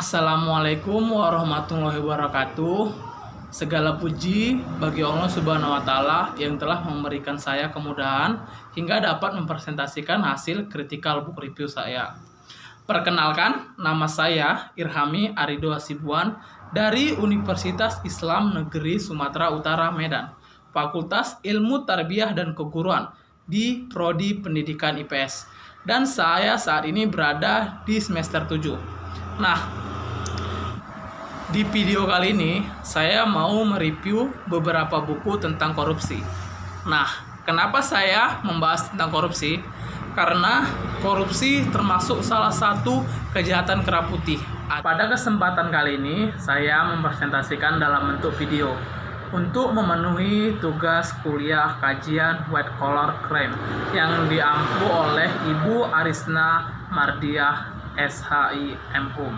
Assalamualaikum warahmatullahi wabarakatuh. Segala puji bagi Allah Subhanahu wa Ta'ala yang telah memberikan saya kemudahan hingga dapat mempresentasikan hasil critical book review saya. Perkenalkan, nama saya Irhami Arido Hasibuan dari Universitas Islam Negeri Sumatera Utara Medan, Fakultas Ilmu Tarbiyah dan Keguruan di Prodi Pendidikan IPS. Dan saya saat ini berada di semester 7. Nah, di video kali ini saya mau mereview beberapa buku tentang korupsi. Nah, kenapa saya membahas tentang korupsi? Karena korupsi termasuk salah satu kejahatan kera putih. Pada kesempatan kali ini saya mempresentasikan dalam bentuk video untuk memenuhi tugas kuliah kajian white collar crime yang diampu oleh Ibu Arisna Mardiah SHI MHum.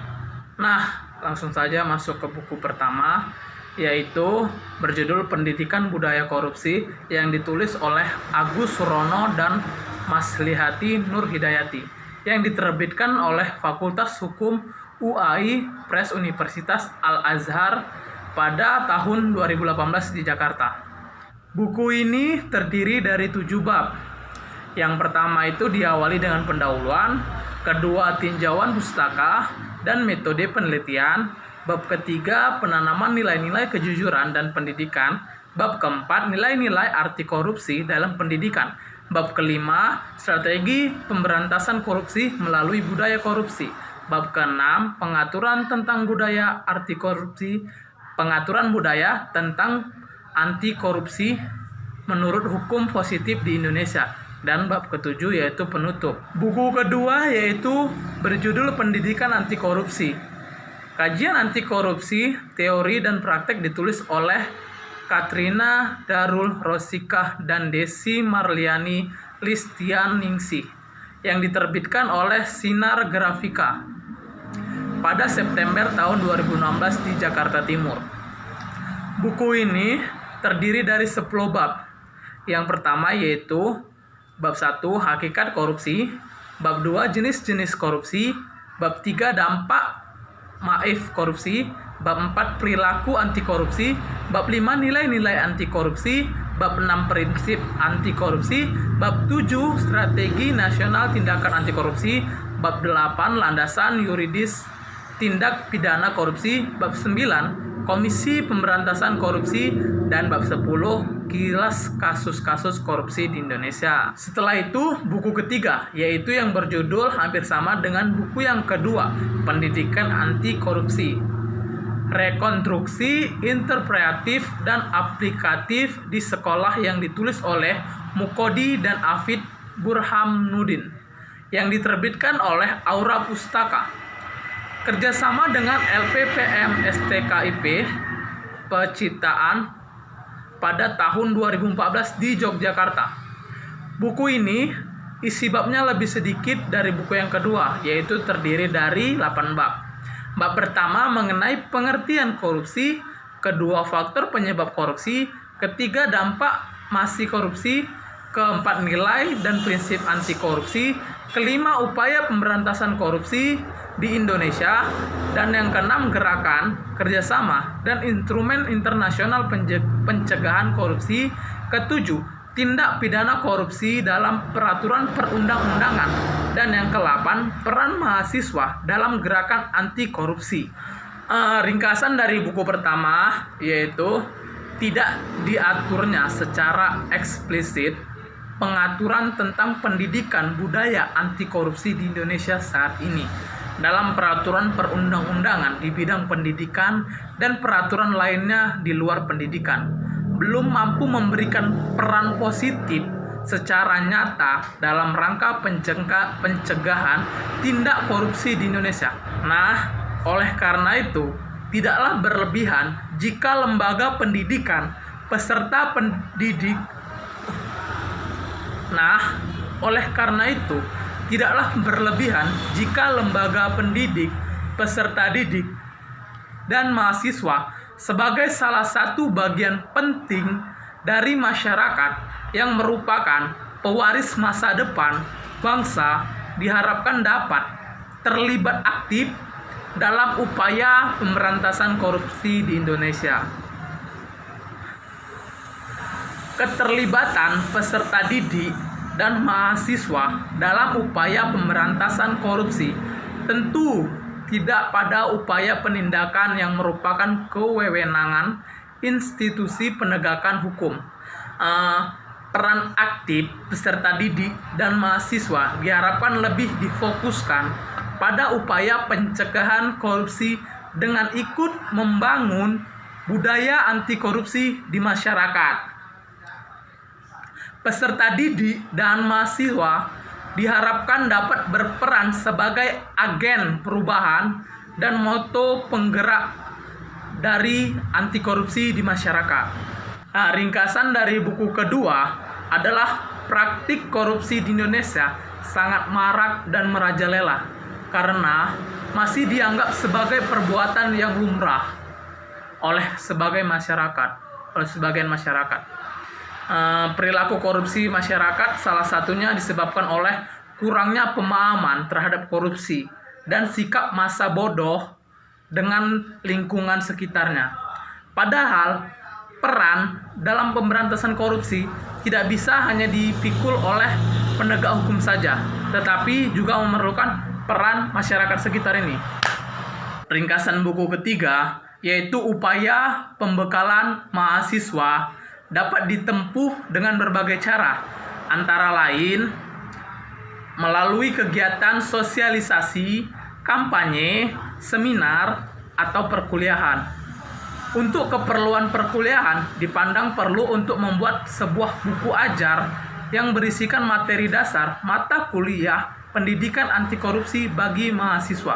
Nah, langsung saja masuk ke buku pertama, yaitu berjudul Pendidikan Budaya Korupsi yang ditulis oleh Agus Surono dan Maslihati Nur Hidayati yang diterbitkan oleh Fakultas Hukum UAI Press Universitas Al-Azhar pada tahun 2018 di Jakarta. Buku ini terdiri dari 7 bab. Yang pertama itu diawali dengan pendahuluan, kedua tinjauan pustaka dan metode penelitian, bab ketiga penanaman nilai-nilai kejujuran dan pendidikan, bab keempat nilai-nilai arti korupsi dalam pendidikan, bab kelima strategi pemberantasan korupsi melalui budaya korupsi, bab keenam pengaturan tentang budaya arti korupsi, pengaturan budaya tentang anti korupsi menurut hukum positif di Indonesia, dan bab ketujuh yaitu penutup. Buku kedua yaitu berjudul Pendidikan Anti Korupsi. Kajian anti korupsi, teori dan praktek ditulis oleh Katrina Darul Rosikah dan Desi Marliani Listianingsih yang diterbitkan oleh Sinar Grafika pada September tahun 2016 di Jakarta Timur. Buku ini terdiri dari 10 bab. Yang pertama yaitu bab 1 Hakikat Korupsi, bab 2 Jenis-jenis korupsi, bab 3 Dampak Maif Korupsi, bab 4 Perilaku Anti Korupsi, bab 5 Nilai-nilai anti korupsi, bab 6 Prinsip anti korupsi, bab 7 Strategi Nasional Tindakan Anti Korupsi, bab 8 Landasan Yuridis Tindak Pidana Korupsi, bab 9 Komisi Pemberantasan Korupsi, dan bab 10 Kilas Kasus-kasus Korupsi di Indonesia. Setelah itu buku ketiga, yaitu yang berjudul hampir sama dengan buku yang kedua, Pendidikan Anti Korupsi. Rekonstruksi interpretatif dan aplikatif di sekolah yang ditulis oleh Mukodi dan Afid Burhanuddin yang diterbitkan oleh Aura Pustaka. Kerjasama dengan LPPM STKIP Pecintaan pada tahun 2014 di Yogyakarta. Buku ini isi babnya lebih sedikit dari buku yang kedua, yaitu terdiri dari 8 bab. Bab pertama mengenai pengertian korupsi, kedua faktor penyebab korupsi, ketiga dampak masih korupsi, keempat nilai dan prinsip anti korupsi, kelima upaya pemberantasan korupsi di Indonesia, dan yang keenam gerakan, kerjasama, dan instrumen internasional pencegahan korupsi, ketujuh tindak pidana korupsi dalam peraturan perundang-undangan, dan yang ke-8 peran mahasiswa dalam gerakan anti korupsi. Ringkasan dari buku pertama yaitu tidak diaturnya secara eksplisit pengaturan tentang pendidikan budaya anti korupsi di Indonesia saat ini dalam peraturan perundang-undangan di bidang pendidikan dan peraturan lainnya di luar pendidikan belum mampu memberikan peran positif secara nyata dalam rangka pencegahan tindak korupsi di Indonesia. Nah, oleh karena itu tidaklah berlebihan jika lembaga pendidikan peserta pendidik oleh karena itu, tidaklah berlebihan jika lembaga pendidik, peserta didik, dan mahasiswa sebagai salah satu bagian penting dari masyarakat yang merupakan pewaris masa depan bangsa diharapkan dapat terlibat aktif dalam upaya pemberantasan korupsi di Indonesia. Keterlibatan peserta didik dan mahasiswa dalam upaya pemberantasan korupsi tentu tidak pada upaya penindakan yang merupakan kewenangan institusi penegakan hukum. Peran aktif peserta didik dan mahasiswa diharapkan lebih difokuskan pada upaya pencegahan korupsi dengan ikut membangun budaya anti korupsi di masyarakat. Peserta didik dan mahasiswa diharapkan dapat berperan sebagai agen perubahan dan motor penggerak dari anti korupsi di masyarakat. Ringkasan dari buku kedua adalah praktik korupsi di Indonesia sangat marak dan merajalela karena masih dianggap sebagai perbuatan yang lumrah oleh sebagian masyarakat. Perilaku korupsi masyarakat salah satunya disebabkan oleh kurangnya pemahaman terhadap korupsi dan sikap masa bodoh dengan lingkungan sekitarnya. Padahal peran dalam pemberantasan korupsi tidak bisa hanya dipikul oleh penegak hukum saja, tetapi juga memerlukan peran masyarakat sekitar ini. Ringkasan buku ketiga yaitu upaya pembekalan mahasiswa dapat ditempuh dengan berbagai cara, antara lain melalui kegiatan sosialisasi, kampanye, seminar, atau perkuliahan. Untuk keperluan perkuliahan dipandang perlu untuk membuat sebuah buku ajar yang berisikan materi dasar mata kuliah pendidikan anti korupsi bagi mahasiswa.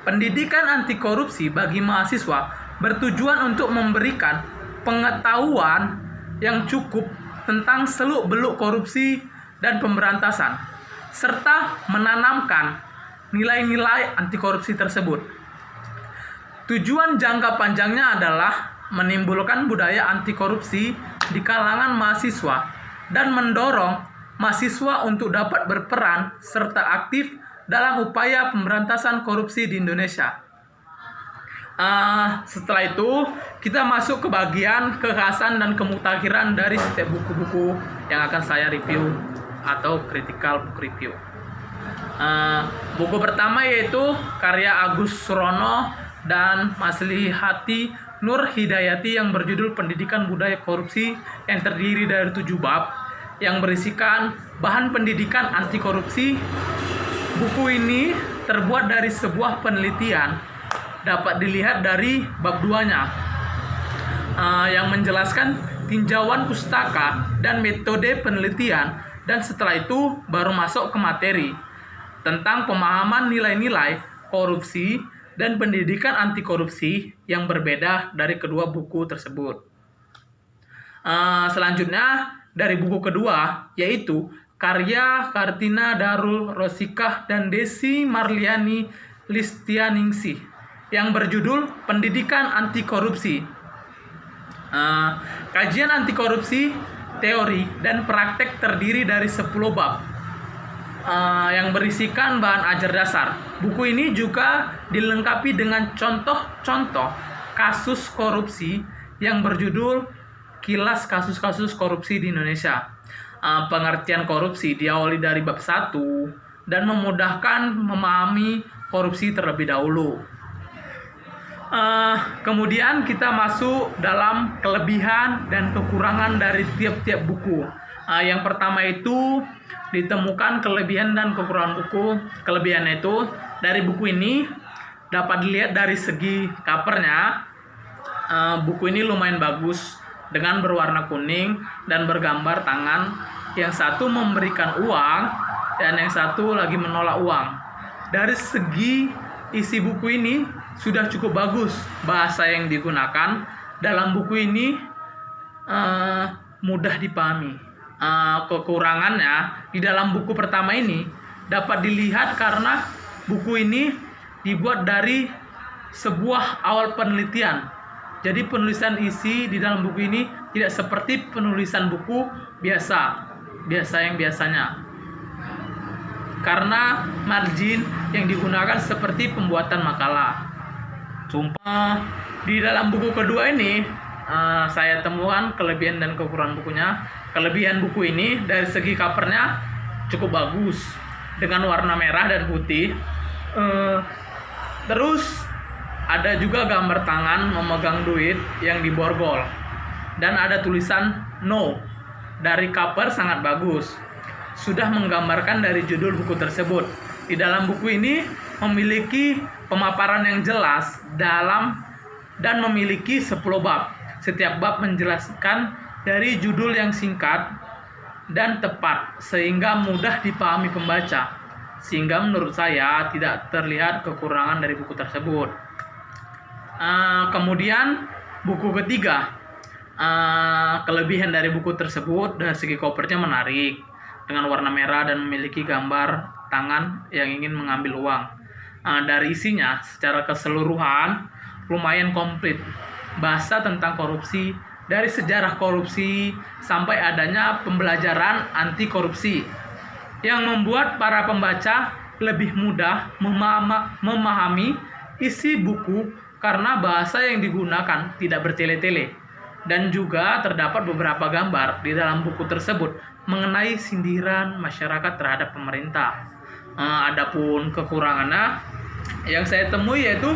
Pendidikan anti korupsi bagi mahasiswa bertujuan untuk memberikan pengetahuan yang cukup tentang seluk-beluk korupsi dan pemberantasan, serta menanamkan nilai-nilai anti korupsi tersebut. Tujuan jangka panjangnya adalah menimbulkan budaya anti korupsi di kalangan mahasiswa dan mendorong mahasiswa untuk dapat berperan serta aktif dalam upaya pemberantasan korupsi di Indonesia. Setelah itu kita masuk ke bagian kekhasan dan kemutakhiran dari setiap buku-buku yang akan saya review atau critical book review. Buku pertama yaitu karya Agus Surono dan Maslihati Nur Hidayati yang berjudul Pendidikan Budaya Korupsi, yang terdiri dari 7 bab yang berisikan bahan pendidikan anti korupsi. Buku ini terbuat dari sebuah penelitian, dapat dilihat dari bab 2-nya yang menjelaskan tinjauan pustaka dan metode penelitian, dan setelah itu baru masuk ke materi tentang pemahaman nilai-nilai korupsi dan pendidikan anti korupsi yang berbeda dari kedua buku tersebut. Selanjutnya dari buku kedua yaitu karya Kartina Darul Rosikah dan Desi Marliani Listianingsih yang berjudul Pendidikan Anti Korupsi. Kajian anti korupsi, teori dan praktek terdiri dari 10 bab yang berisikan bahan ajar dasar. Buku ini juga dilengkapi dengan contoh-contoh kasus korupsi yang berjudul Kilas Kasus-Kasus Korupsi di Indonesia. Pengertian korupsi diawali dari bab 1 dan memudahkan memahami korupsi terlebih dahulu. Kemudian kita masuk dalam kelebihan dan kekurangan dari tiap-tiap buku. Yang pertama itu ditemukan kelebihan dan kekurangan buku. Kelebihannya itu dari buku ini dapat dilihat dari segi covernya. Buku ini lumayan bagus dengan berwarna kuning dan bergambar tangan. Yang satu memberikan uang dan yang satu lagi menolak uang. Dari segi isi buku ini sudah cukup bagus. Bahasa yang digunakan dalam buku ini mudah dipahami. Kekurangannya di dalam buku pertama ini dapat dilihat karena buku ini dibuat dari sebuah awal penelitian. Jadi penulisan isi di dalam buku ini tidak seperti penulisan buku biasa yang biasanya. karena margin yang digunakan seperti pembuatan makalah. Sumpah, di dalam buku kedua ini saya temukan kelebihan dan kekurangan bukunya. Kelebihan buku ini dari segi covernya cukup bagus dengan warna merah dan putih. Terus ada juga gambar tangan memegang duit yang diborgol dan ada tulisan no. Dari cover sangat bagus, sudah menggambarkan dari judul buku tersebut. Di dalam buku ini memiliki pemaparan yang jelas dalam dan memiliki 10 bab. Setiap bab menjelaskan dari judul yang singkat dan tepat sehingga mudah dipahami pembaca. Sehingga menurut saya tidak terlihat kekurangan dari buku tersebut. Kemudian buku ketiga, kelebihan dari buku tersebut dari segi covernya menarik dengan warna merah dan memiliki gambar tangan yang ingin mengambil uang. Dari isinya secara keseluruhan lumayan komplit, bahasa tentang korupsi dari sejarah korupsi sampai adanya pembelajaran anti korupsi yang membuat para pembaca lebih mudah memahami isi buku karena bahasa yang digunakan tidak bertele-tele. Dan juga terdapat beberapa gambar di dalam buku tersebut mengenai sindiran masyarakat terhadap pemerintah. Adapun kekurangannya yang saya temui yaitu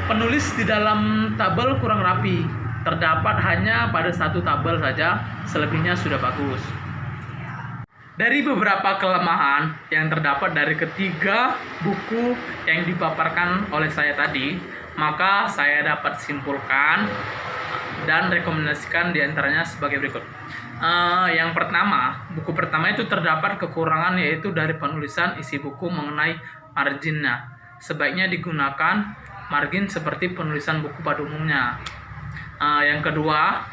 penulis di dalam tabel kurang rapi. Terdapat hanya pada satu tabel saja, selebihnya sudah bagus. Dari beberapa kelemahan yang terdapat dari ketiga buku yang dipaparkan oleh saya tadi, maka saya dapat simpulkan dan rekomendasikan diantaranya sebagai berikut. Yang pertama, buku pertama itu terdapat kekurangan yaitu dari penulisan isi buku mengenai marginnya. Sebaiknya digunakan margin seperti penulisan buku pada umumnya. Yang kedua,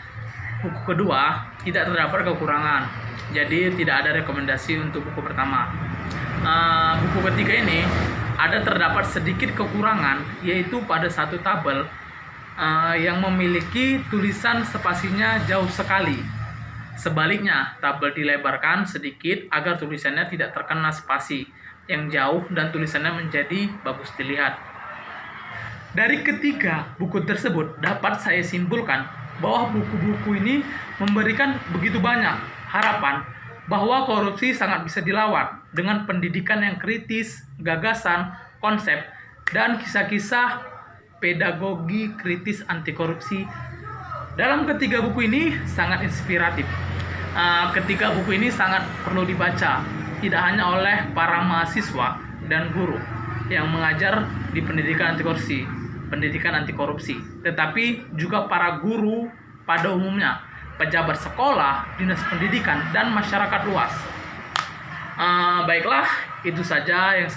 buku kedua tidak terdapat kekurangan, jadi tidak ada rekomendasi untuk buku pertama. Buku ketiga ini ada terdapat sedikit kekurangan yaitu pada satu tabel yang memiliki tulisan spasinya jauh sekali. Sebaliknya, tabel dilebarkan sedikit agar tulisannya tidak terkena spasi yang jauh dan tulisannya menjadi bagus dilihat. Dari ketiga buku tersebut dapat saya simpulkan bahwa buku-buku ini memberikan begitu banyak harapan bahwa korupsi sangat bisa dilawan dengan pendidikan yang kritis, gagasan, konsep, dan kisah-kisah pedagogi kritis anti korupsi. Dalam ketiga buku ini sangat inspiratif. Ketiga buku ini sangat perlu dibaca, tidak hanya oleh para mahasiswa dan guru yang mengajar di pendidikan anti korupsi, tetapi juga para guru pada umumnya, pejabat sekolah, dinas pendidikan, dan masyarakat luas. Baiklah, itu saja yang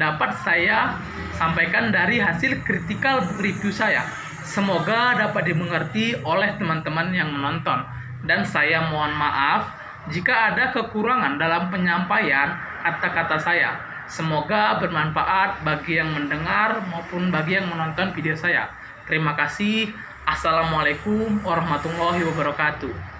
dapat saya sampaikan dari hasil critical book review saya. Semoga dapat dimengerti oleh teman-teman yang menonton. Dan saya mohon maaf jika ada kekurangan dalam penyampaian kata-kata saya. Semoga bermanfaat bagi yang mendengar maupun bagi yang menonton video saya. Terima kasih. Assalamualaikum warahmatullahi wabarakatuh.